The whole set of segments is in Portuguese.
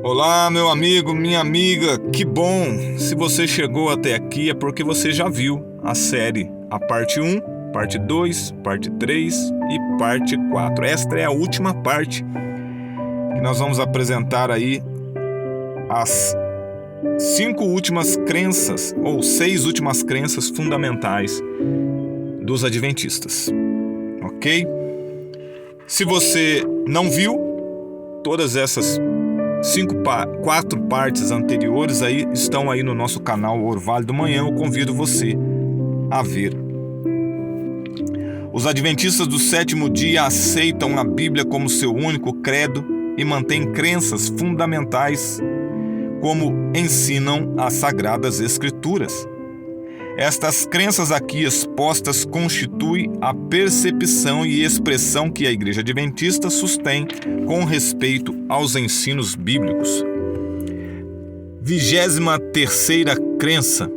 Olá, meu amigo, minha amiga, que bom! Se você chegou até aqui é porque você já viu a série, a parte 1, parte 2, parte 3 e parte 4. Esta é a última parte que nós vamos apresentar aí as 5 últimas crenças ou 6 últimas crenças fundamentais dos adventistas, ok? Se você não viu todas essas 4 partes anteriores aí estão aí no nosso canal Orvalho do Manhã. Eu convido você a ver. Os adventistas do sétimo dia aceitam a Bíblia como seu único credo e mantêm crenças fundamentais como ensinam as Sagradas Escrituras. Estas crenças aqui expostas constituem a percepção e expressão que a Igreja Adventista sustém com respeito aos ensinos bíblicos. 23ª crença: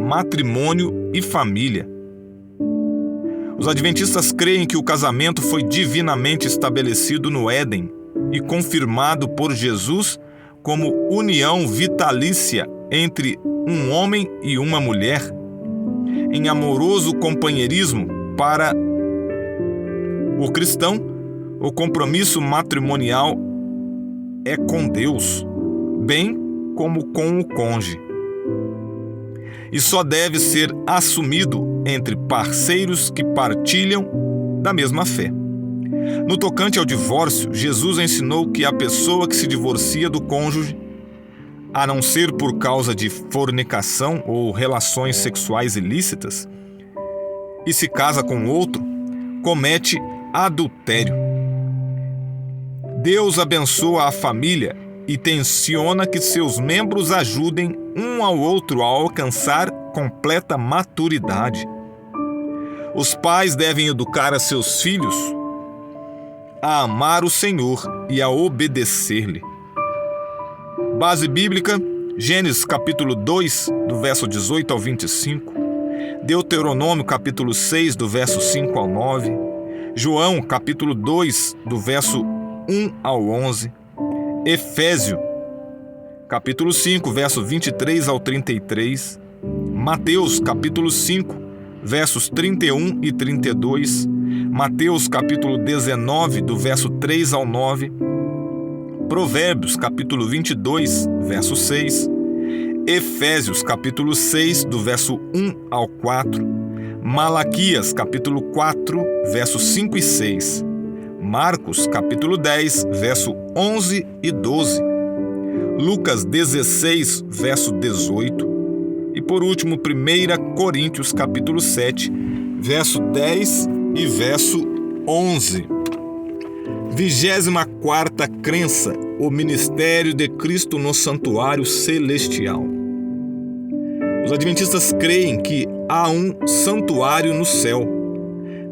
matrimônio e família. Os adventistas creem que o casamento foi divinamente estabelecido no Éden e confirmado por Jesus como união vitalícia entre um homem e uma mulher, em amoroso companheirismo. Para o cristão, o compromisso matrimonial é com Deus, bem como com o cônjuge, e só deve ser assumido entre parceiros que partilham da mesma fé. No tocante ao divórcio, Jesus ensinou que a pessoa que se divorcia do cônjuge, a não ser por causa de fornicação ou relações sexuais ilícitas, e se casa com outro, comete adultério. Deus abençoa a família e tenciona que seus membros ajudem um ao outro a alcançar completa maturidade. Os pais devem educar a seus filhos a amar o Senhor e a obedecer-lhe. Base bíblica: Gênesis capítulo 2, do verso 18 ao 25, Deuteronômio capítulo 6, do verso 5 ao 9, João capítulo 2, do verso 1 ao 11, Efésios capítulo 5, verso 23 ao 33, Mateus capítulo 5, versos 31 e 32, Mateus capítulo 19, do verso 3 ao 9, Provérbios capítulo 22, verso 6, Efésios capítulo 6, do verso 1 ao 4, Malaquias capítulo 4, versos 5 e 6, Marcos capítulo 10, verso 11 e 12, Lucas 16, verso 18 e, por último, 1 Coríntios capítulo 7, verso 10 e verso 11. 24ª crença: o ministério de Cristo no santuário celestial. Os adventistas creem que há um santuário no céu.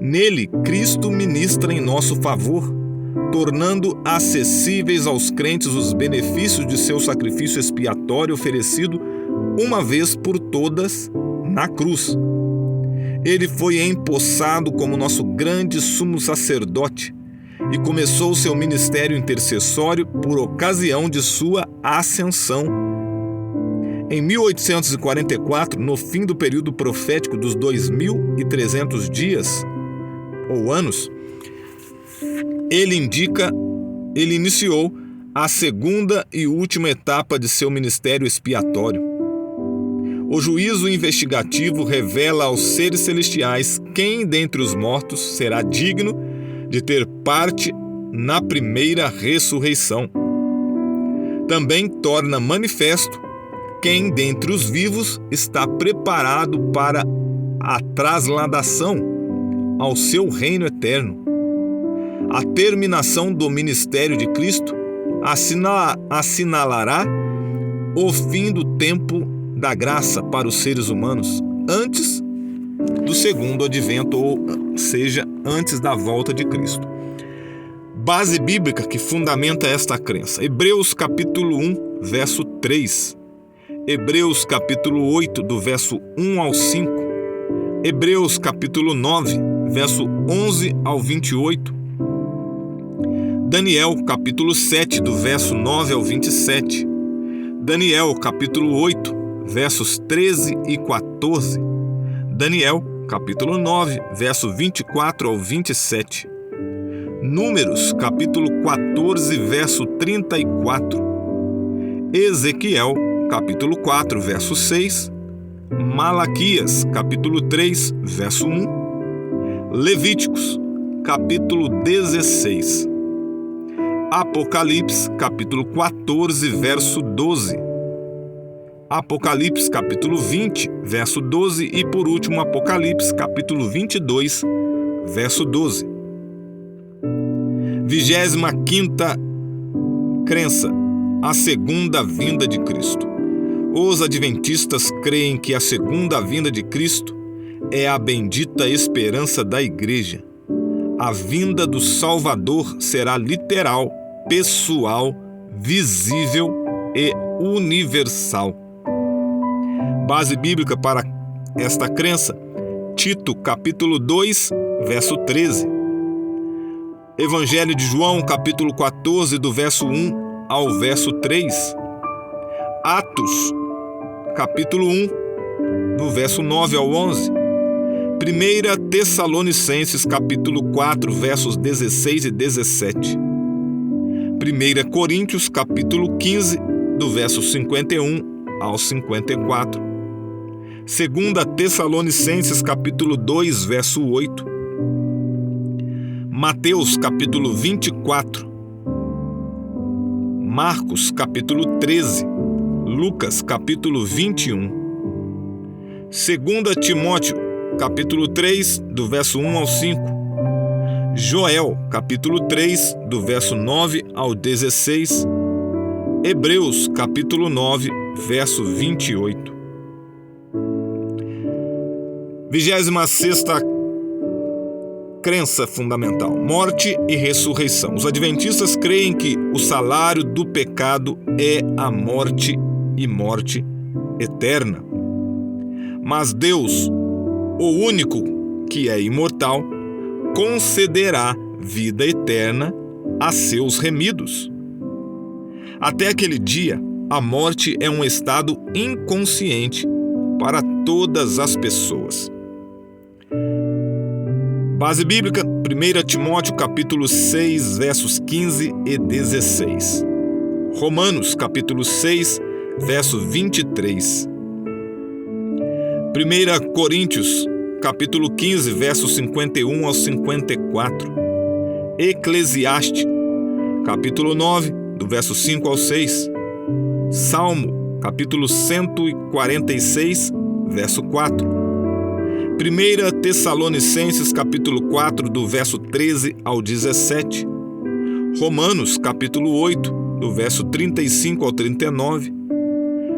Nele, Cristo ministra em nosso favor, tornando acessíveis aos crentes os benefícios de seu sacrifício expiatório oferecido uma vez por todas na cruz. Ele foi empossado como nosso grande sumo sacerdote e começou seu ministério intercessório por ocasião de sua ascensão. Em 1844, no fim do período profético dos 2.300 dias ou anos, ele iniciou a segunda e última etapa de seu ministério expiatório. O juízo investigativo revela aos seres celestiais quem dentre os mortos será digno de ter parte na primeira ressurreição. Também torna manifesto quem dentre os vivos está preparado para a trasladação ao seu reino eterno. A terminação do ministério de Cristo assinalará o fim do tempo da graça para os seres humanos antes do segundo advento, ou seja, antes da volta de Cristo. Base bíblica que fundamenta esta crença: Hebreus capítulo 1, verso 3, Hebreus capítulo 8, do verso 1 ao 5, Hebreus capítulo 9, verso 11 ao 28, Daniel, capítulo 7, do verso 9 ao 27. Daniel, capítulo 8, versos 13 e 14. Daniel, capítulo 9, verso 24 ao 27. Números, capítulo 14, verso 34. Ezequiel, capítulo 4, verso 6. Malaquias, capítulo 3, verso 1. Levíticos, capítulo 16. Apocalipse, capítulo 14, verso 12. Apocalipse, capítulo 20, verso 12. E, por último, Apocalipse, capítulo 22, verso 12. 25ª crença: a segunda vinda de Cristo. Os adventistas creem que a segunda vinda de Cristo é a bendita esperança da Igreja. A vinda do Salvador será literal, pessoal, visível e universal. Base bíblica para esta crença: Tito, capítulo 2, verso 13. Evangelho de João, capítulo 14, do verso 1 ao verso 3. Atos, capítulo 1, do verso 9 ao 11. 1 Tessalonicenses, capítulo 4, versos 16 e 17. 1 Coríntios, capítulo 15, do verso 51 ao 54. 2 Tessalonicenses, capítulo 2, verso 8. Mateus, capítulo 24. Marcos, capítulo 13. Lucas, capítulo 21. 2 Timóteo, capítulo 3, do verso 1 ao 5. Joel, capítulo 3, do verso 9 ao 16. Hebreus, capítulo 9, verso 28. 26ª crença fundamental: morte e ressurreição. Os adventistas creem que o salário do pecado é a morte e morte eterna. Mas Deus, o único que é imortal, concederá vida eterna a seus remidos. Até aquele dia, a morte é um estado inconsciente para todas as pessoas. Base bíblica: 1 Timóteo, capítulo 6, versos 15 e 16. Romanos, capítulo 6, verso 23. 1 Coríntios, capítulo 15, versos 51 ao 54. Eclesiastes, capítulo 9, do verso 5 ao 6. Salmo, capítulo 146, verso 4. 1 Tessalonicenses, capítulo 4, do verso 13 ao 17. Romanos, capítulo 8, do verso 35 ao 39.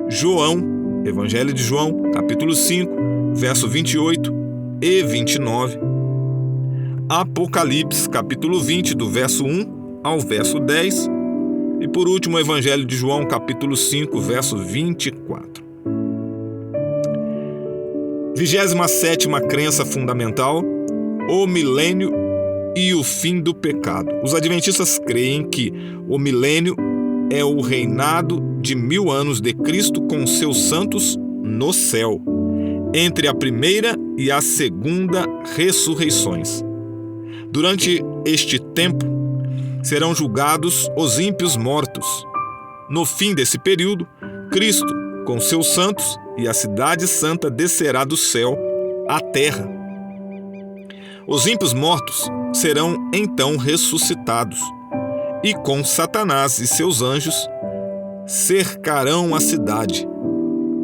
João, Evangelho de João, capítulo 5, verso 28 e 29. Apocalipse, capítulo 20, do verso 1 ao verso 10. E, por último, Evangelho de João, capítulo 5, verso 24. 27ª crença fundamental: o milênio e o fim do pecado. Os adventistas creem que o milênio é o reinado de 1000 anos de Cristo com seus santos no céu, entre a primeira e a segunda ressurreições. Durante este tempo, serão julgados os ímpios mortos. No fim desse período, Cristo, com seus santos e a cidade santa, descerá do céu à terra. Os ímpios mortos serão então ressuscitados e, com Satanás e seus anjos, cercarão a cidade.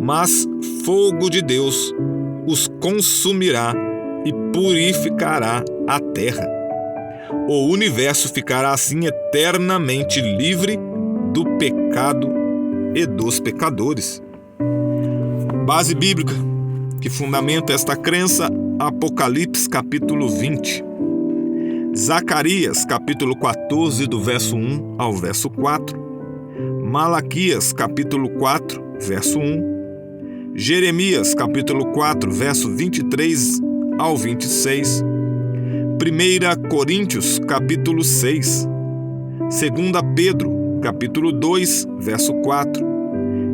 Mas fogo de Deus os consumirá e purificará a terra. O universo ficará assim eternamente livre do pecado e dos pecadores. Base bíblica que fundamenta esta crença: Apocalipse, capítulo 20. Zacarias, capítulo 14, do verso 1 ao verso 4. Malaquias, capítulo 4, verso 1. Jeremias, capítulo 4, verso 23 ao 26. 1 Coríntios, capítulo 6. 2 Pedro, capítulo 2, verso 4.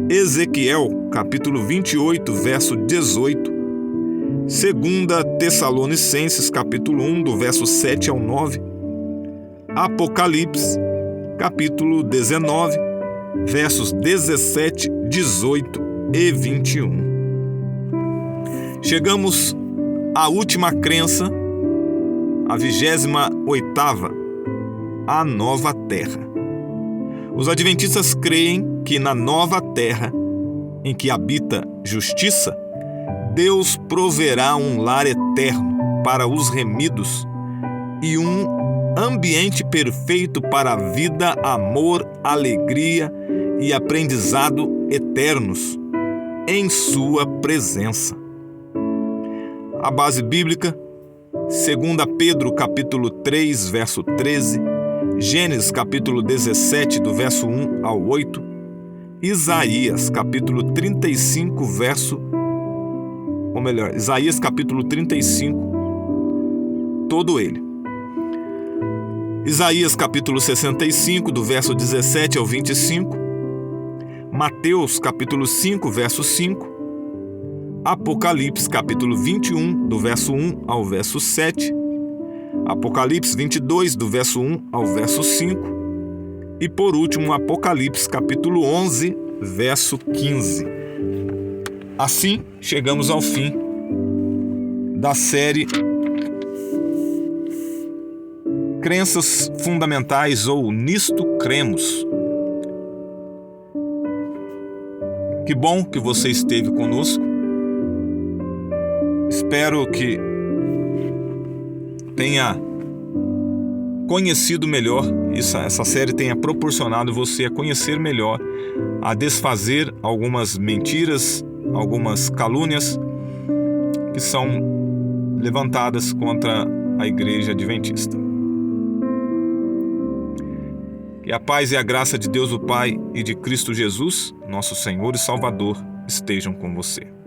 Ezequiel, capítulo 28, verso 18. 2 Tessalonicenses, capítulo 1, do verso 7 ao 9. Apocalipse, capítulo 19, versos 17, 18 e 21. Chegamos à última crença, a 28ª, a nova terra. Os adventistas creem que na nova terra, em que habita justiça, Deus proverá um lar eterno para os remidos e um ambiente perfeito para a vida, amor, alegria e aprendizado eternos em sua presença. A base bíblica: 2 Pedro, capítulo 3, verso 13, Gênesis, capítulo 17, do verso 1 ao 8, Isaías, capítulo 35, Isaías, capítulo 35, todo ele. Isaías, capítulo 65, do verso 17 ao 25, Mateus, capítulo 5, verso 5, Apocalipse, capítulo 21, do verso 1 ao verso 7, Apocalipse 22, do verso 1 ao verso 5, e por último, Apocalipse, capítulo 11, verso 15. Assim, chegamos ao fim da série Crenças Fundamentais, ou Nisto Cremos. Que bom que você esteve conosco. Espero que tenha conhecido melhor, essa série tenha proporcionado você a conhecer melhor, a desfazer algumas mentiras, algumas calúnias que são levantadas contra a Igreja Adventista. Que a paz e a graça de Deus o Pai e de Cristo Jesus, nosso Senhor e Salvador, estejam com você.